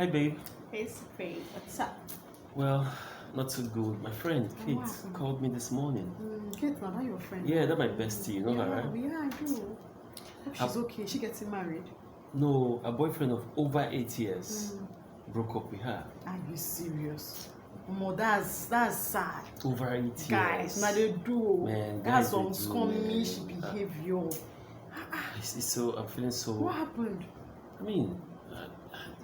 Hi, babe. Hey, Spade, what's up? Well, not so good. My friend Kate happened? called me this morning. Kate, now that your friend. Yeah, that's my bestie. You know yeah, her, right? Yeah, I do. Hope she's okay. She getting married. No, a boyfriend of over 8 years broke up with her. Are you serious? That's sad. Over 8 Guys, years. now they do. Man, That's guys, they some do, man. scummy behavior. It's so, I'm feeling so. What happened? I mean,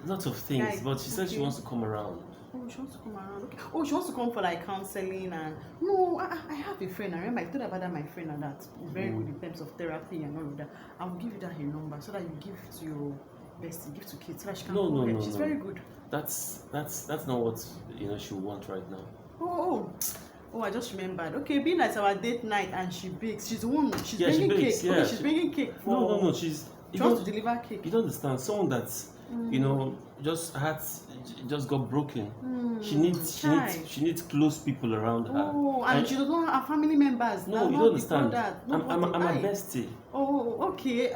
lots of things, Guys, but she said she okay. wants to come around. Oh, she wants to come around. Okay. Oh, she wants to come for like counseling and no, I have a friend. I remember I told her about that my friend and that is very good in terms of therapy and all of that. I will give you that her number so that you give to your bestie, give to Kate so that she can call her. She's very good. That's not what she want right now. Oh, I just remembered. Okay, being at our date night and she bakes. She's the one. She's bringing she bakes, cake. Okay, she's bringing cake for. No. She wants to deliver cake. You don't understand. Someone that's just got broken. She needs close people around her. Oh, and she doesn't have family members. No, you don't understand. I'm a bestie. Oh, okay.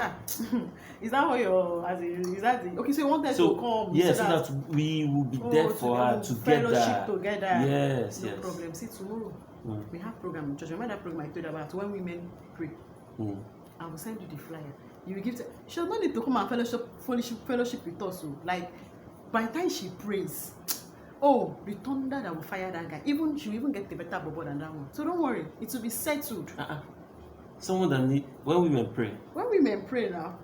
Is that what you're? Is that the? Okay, so you wanted to come? Yes, so that we will be there for her together. Fellowship together. Yes, no problem. See, tomorrow we have program. Just remember that program I told you about when women pray. I will send you the flyer. You will give to. She does not need to come and fellowship with us. So, like, by the time she prays, oh, the thunder that will fire that guy. She will even get the better bubble than that one. So don't worry, it will be settled. Someone that need when women pray. When women pray now.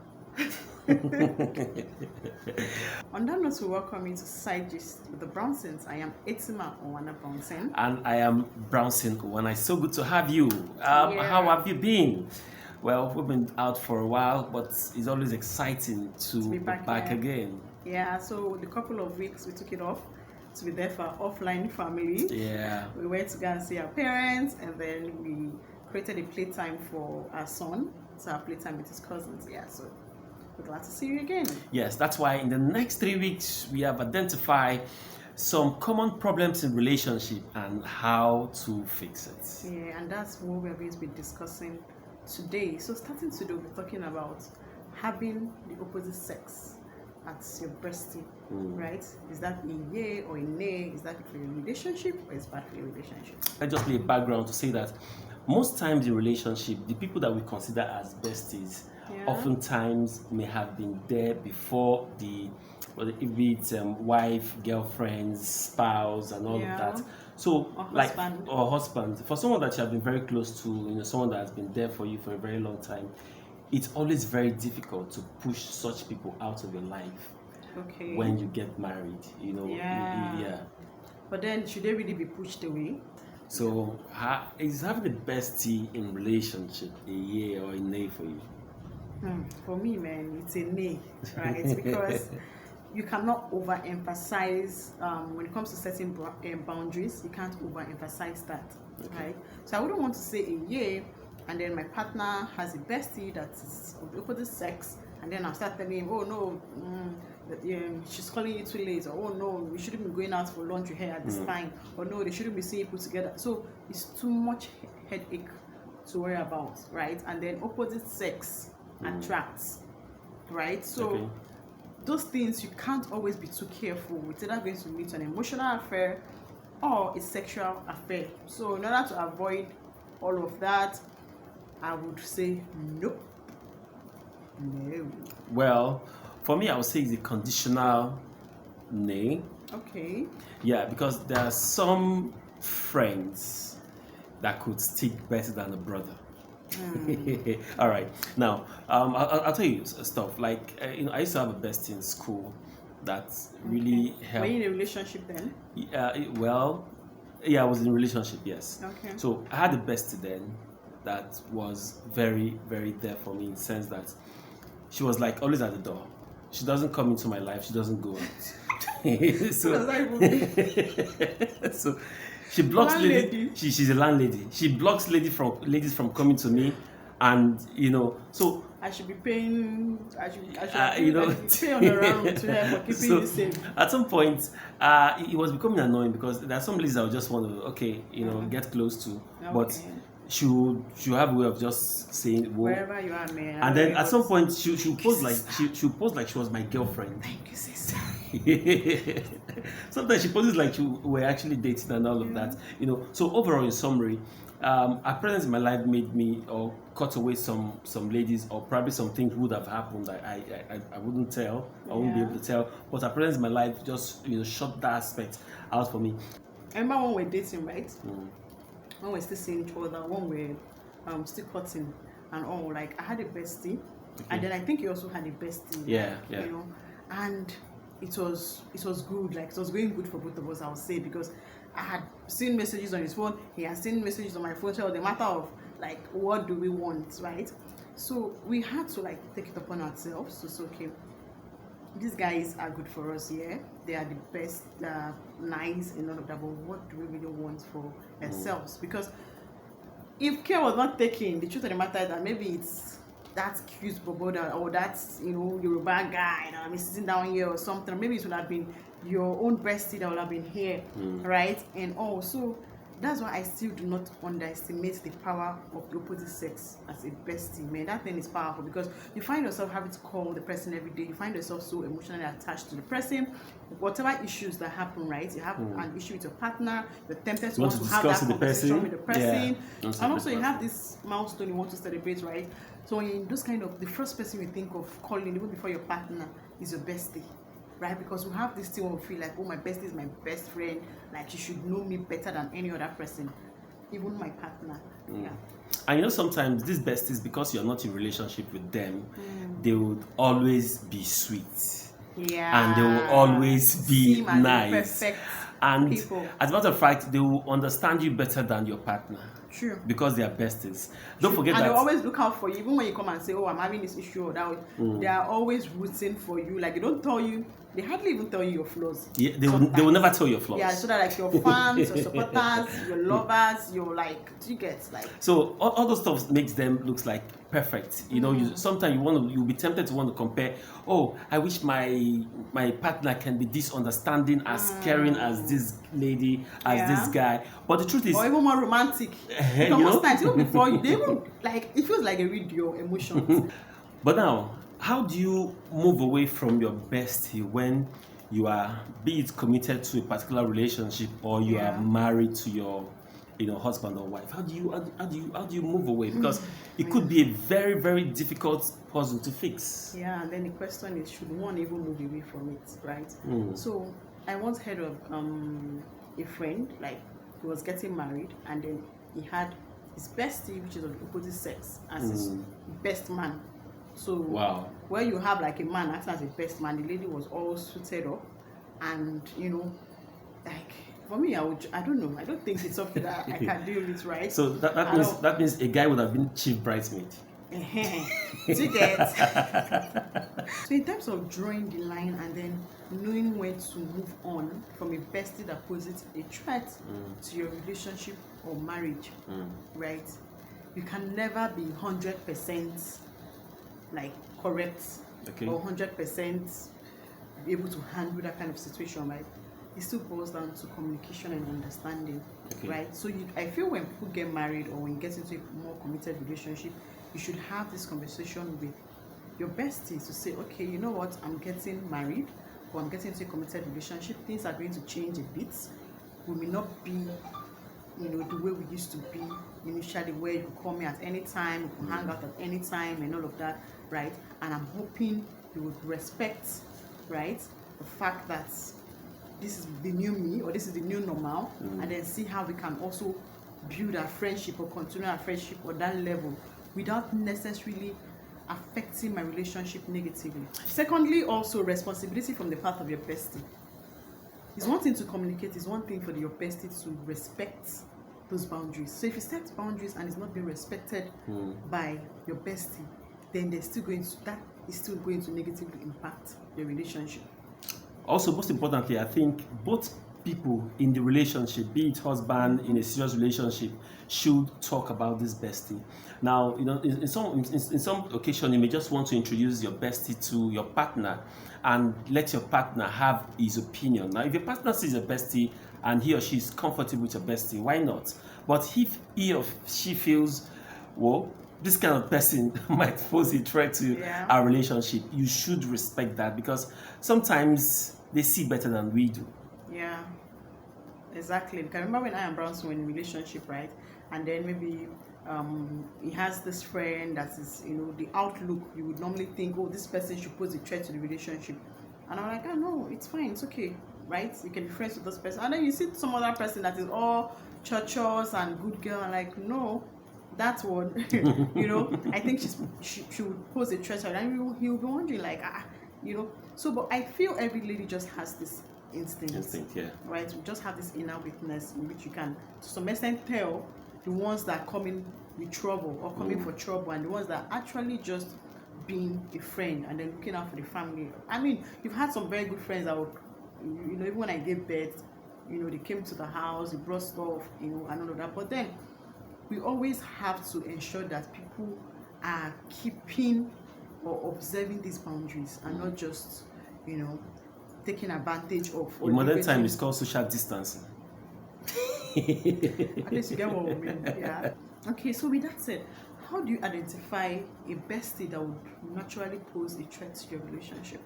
On that note, we welcome you to Side Gist with the Brownsons. I am Etima Owana Brownson. And I am Brownson Owana. It's so good to have you. How have you been? Well, we've been out for a while, but it's always exciting to be back again. Yeah, so the couple of weeks we took it off to be there for our offline family. Yeah. We went to go and see our parents, and then we created a playtime for our son. So our playtime with his cousins. Yeah, so we're glad to see you again. Yes, that's why in the next 3 weeks we have identified some common problems in relationship and how to fix it. Yeah, and that's what we're going to be discussing today. So starting today, we'll be talking about having the opposite sex as your bestie, right? Is that a yay or a nay? Is that for your relationship or is bad for your relationship? I just lay a background to say that most times in relationship, the people that we consider as besties oftentimes may have been there before be it wife, girlfriend, spouse, and all of that. So, or husband. For someone that you have been very close to, someone that has been there for you for a very long time, it's always very difficult to push such people out of your life. Okay. When you get married, Yeah. But then, should they really be pushed away? So, is having the bestie in relationship a yay or a nay for you? For me, man, it's a nay, right? Because you cannot overemphasize when it comes to setting boundaries. You can't overemphasize that, right? So I wouldn't want to say a yay, and then my partner has a bestie that's of the opposite sex, and then I'll start telling him, oh no, she's calling you too late, or oh no, we shouldn't be going out for lunch with her at this time, or no, they shouldn't be seeing people together. So it's too much headache to worry about, right? And then opposite sex attracts, right? So those things you can't always be too careful. It's either going to lead to an emotional affair or a sexual affair. So in order to avoid all of that, I would say nope. No. Well, for me, I would say it's a conditional nay. Okay. Yeah, because there are some friends that could stick better than a brother. All right. Now, I'll tell you stuff. Like, I used to have a bestie in school that really helped. Were you in a relationship then? I was in a relationship, yes. Okay. So I had a bestie then that was very, very there for me in the sense that she was like always at the door. She doesn't come into my life. She doesn't go out. So she blocks she's a landlady. She blocks ladies from coming to me, and so I should be paying. I should pay on the round to her for keeping you safe. At some point, it was becoming annoying because there are some ladies I would just want to get close to, but she'll have a way of just saying wherever you are, man. And then at some point she'll pose like she was my girlfriend. Thank you, sister. Sometimes she poses like you were actually dating and all of that. So overall, in summary, her presence in my life made me or cut away some ladies, or probably some things would have happened. I wouldn't tell. I wouldn't be able to tell. But her presence in my life just shut that aspect out for me. I remember when we're dating, right? When we're still seeing each other, when we're still cutting and all. Like I had a bestie, and then I think you also had a bestie. Yeah. And it was good. Like it was going good for both of us, I would say, because I had seen messages on his phone, he had seen messages on my phone. So the matter of like, what do we want, right? So we had to like take it upon ourselves to say, okay, these guys are good for us, yeah, they are the best, nice and all of that, but what do we really want for ourselves? Because if care was not taken, the truth of the matter is that maybe it's that cute bobo or that Yoruba guy that I'm sitting down here or something, or maybe it would have been your own bestie that would have been here, right? And also that's why I still do not underestimate the power of the opposite sex as a bestie, man. That thing is powerful, because you find yourself having to call the person every day. You find yourself so emotionally attached to the person. Whatever issues that happen, right? You have an issue with your partner. You're tempted to want to have that conversation with the person. Yeah. And also you have this milestone you want to celebrate, right? So in those kind of, the first person you think of calling even before your partner is your bestie. Right? Because we have this thing where we feel like, oh, my bestie is my best friend, like she should know me better than any other person, even my partner. Yeah. And sometimes these besties, because you're not in relationship with them, they would always be sweet. Yeah. And they will always be nice. Perfect and people. As a matter of fact, they will understand you better than your partner. True. Because they are besties. Don't forget that. And they always look out for you, even when you come and say, oh, I'm having this issue or that. They are always rooting for you. Like they don't tell you. They hardly even tell you your flaws. Yeah, they will never tell your flaws. Yeah, so that like your fans, your supporters, your lovers, your like, you get like. So all those stuff makes them looks like perfect. Sometimes you'll be tempted to want to compare. Oh, I wish my partner can be this understanding, as caring as this lady, as this guy. But the truth is, or even more romantic. Because most times, even before you, they even like it feels like they read your emotions. But now, how do you move away from your bestie when you are, be it committed to a particular relationship or you are married to your husband or wife? How do you move away? Because it could be a very, very difficult puzzle to fix. Yeah, and then the question is, should one even move away from it, right? So I once heard of a friend, like he was getting married, and then he had his bestie, which is of the opposite sex, as his best man. So where you have like a man acting as a best man, the lady was all suited up, and like for me, I don't know, I don't think it's something that I can deal with, right? So that means a guy would have been chief bridesmaid. Do you get? So in terms of drawing the line and then knowing when to move on from a bestie that poses a threat to your relationship or marriage, right? You can never be 100% like correct or 100% be able to handle that kind of situation, right? It still boils down to communication and understanding, right? So I feel when people get married or when you get into a more committed relationship, you should have this conversation with your besties to say, okay, you know what, I'm getting married or I'm getting into a committed relationship, things are going to change a bit. We may not be the way we used to be initially, where you call me at any time, you can hang out at any time and all of that, right? And I'm hoping you would respect, right, the fact that this is the new me or this is the new normal, and then see how we can also build our friendship or continue our friendship on that level without necessarily affecting my relationship negatively. Secondly, also responsibility from the part of your bestie. It's one thing to communicate, it's one thing for your bestie to respect those boundaries. So if you set boundaries and it's not being respected by your bestie, then that is still going to negatively impact your relationship. Also, most importantly, I think both people in the relationship, be it husband in a serious relationship, should talk about this bestie. Now, in some occasion, you may just want to introduce your bestie to your partner and let your partner have his opinion. Now, if your partner sees a bestie and he or she is comfortable with your bestie, why not? But if he or she feels, well, this kind of person might pose a threat to our relationship, you should respect that, because sometimes they see better than we do. Yeah, exactly. Because I remember when I and Brownson were in a relationship, right? And then maybe he has this friend that is, the outlook, you would normally think, oh, this person should pose a threat to the relationship. And I'm like, oh, no, it's fine, it's okay, right? You can be friends with this person. And then you see some other person that is all churchos and good girl, and like, no, that's what, I think she would pose a threat, and he'll be wondering, like, So, but I feel every lady just has this instinct, yeah. Right? We just have this inner witness in which you can, to some extent, tell the ones that are coming with trouble or coming for trouble, and the ones that are actually just being a friend and then looking out for the family. I mean, you've had some very good friends that would, even when I gave birth, they came to the house, they brought stuff, and all of that. But then we always have to ensure that people are keeping or observing these boundaries and not just, taking advantage of. In modern time, it's called social distancing. At least you get what we mean. Yeah. Okay, so with that said, how do you identify a bestie that would naturally pose a threat to your relationship?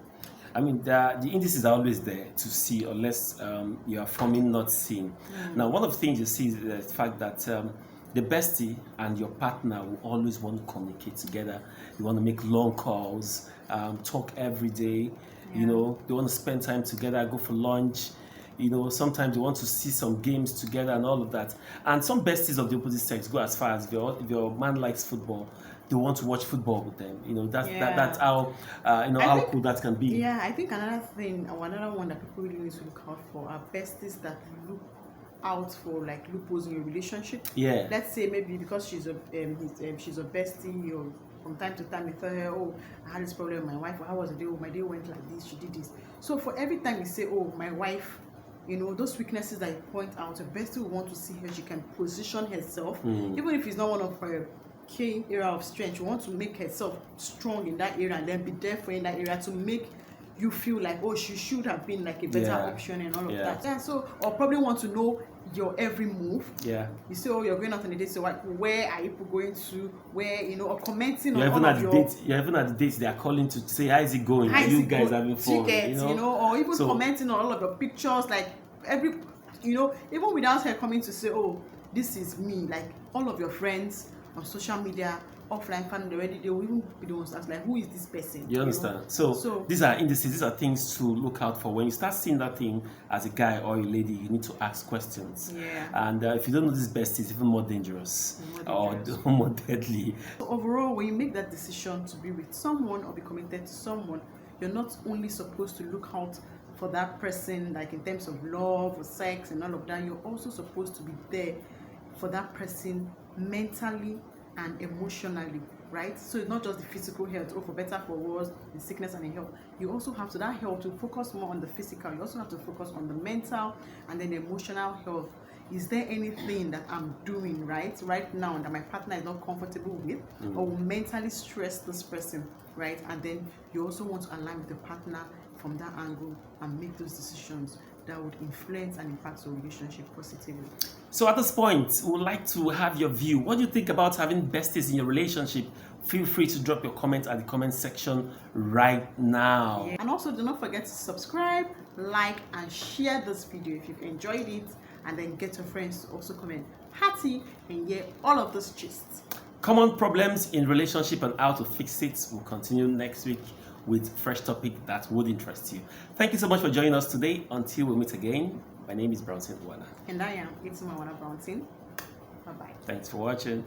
I mean, the indices are always there to see, unless you are forming not seeing. Now, one of the things you see is the fact that the bestie and your partner will always want to communicate together. You want to make long calls, talk every day. They want to spend time together, go for lunch. Sometimes they want to see some games together and all of that. And some besties of the opposite sex go as far as if your man likes football, they want to watch football with them. That's how how cool that can be. Yeah, I think another thing, or another one that people really need to look out for are besties that look out for like loopholes in your relationship. Yeah. Let's say maybe because she's a bestie, or from time to time you tell her, oh, I had this problem with my wife, or how was the day? Oh, my day went like this, she did this. So for every time you say, oh, my wife, those weaknesses that you point out, your bestie will want to see how she can position herself, even if it's not one of her key area of strength. She wants to make herself strong in that area and then be there for in that area to make you feel like, oh, she should have been like a better option and all of that. Yeah, so, or probably want to know your every move. Yeah. You say, oh, you're going out on a date, so where are you going to? Where, or commenting you're on all of your... You're even at the dates, they are calling to say, how is it going? Are you guys having fun? Or even commenting on all of your pictures, like every, even without her coming to say, oh, this is me, like all of your friends on social media, offline family already, they will even be the ones that's like, who is this person? You understand? So these are indices, these are things to look out for. When you start seeing that thing as a guy or a lady, you need to ask questions. Yeah. And if you don't know this bestie, it's even more dangerous, or more deadly. So overall, when you make that decision to be with someone or be committed to someone, you're not only supposed to look out for that person, like in terms of love or sex and all of that, you're also supposed to be there for that person mentally and emotionally, right? So it's not just the physical health, for better, for worse, the sickness and the health. You also have to, that health, to focus more on the physical. You also have to focus on the mental and then the emotional health. Is there anything that I'm doing right now that my partner is not comfortable with, or will mentally stress this person, right? And then you also want to align with the partner from that angle and make those decisions that would influence and impact your relationship positively. So at this point, we would like to have your view. What do you think about having besties in your relationship? Feel free to drop your comments at the comment section right now. Yeah. And also do not forget to subscribe, like, and share this video if you've enjoyed it, and then get your friends to also comment hearty and hear all of those gists. Common problems in relationship and how to fix it. We'll continue next week with fresh topic that would interest you. Thank you so much for joining us today. Until we meet again, my name is Brownson Wana. And I am Itzuma Wana Brownson. Bye-bye. Thanks for watching.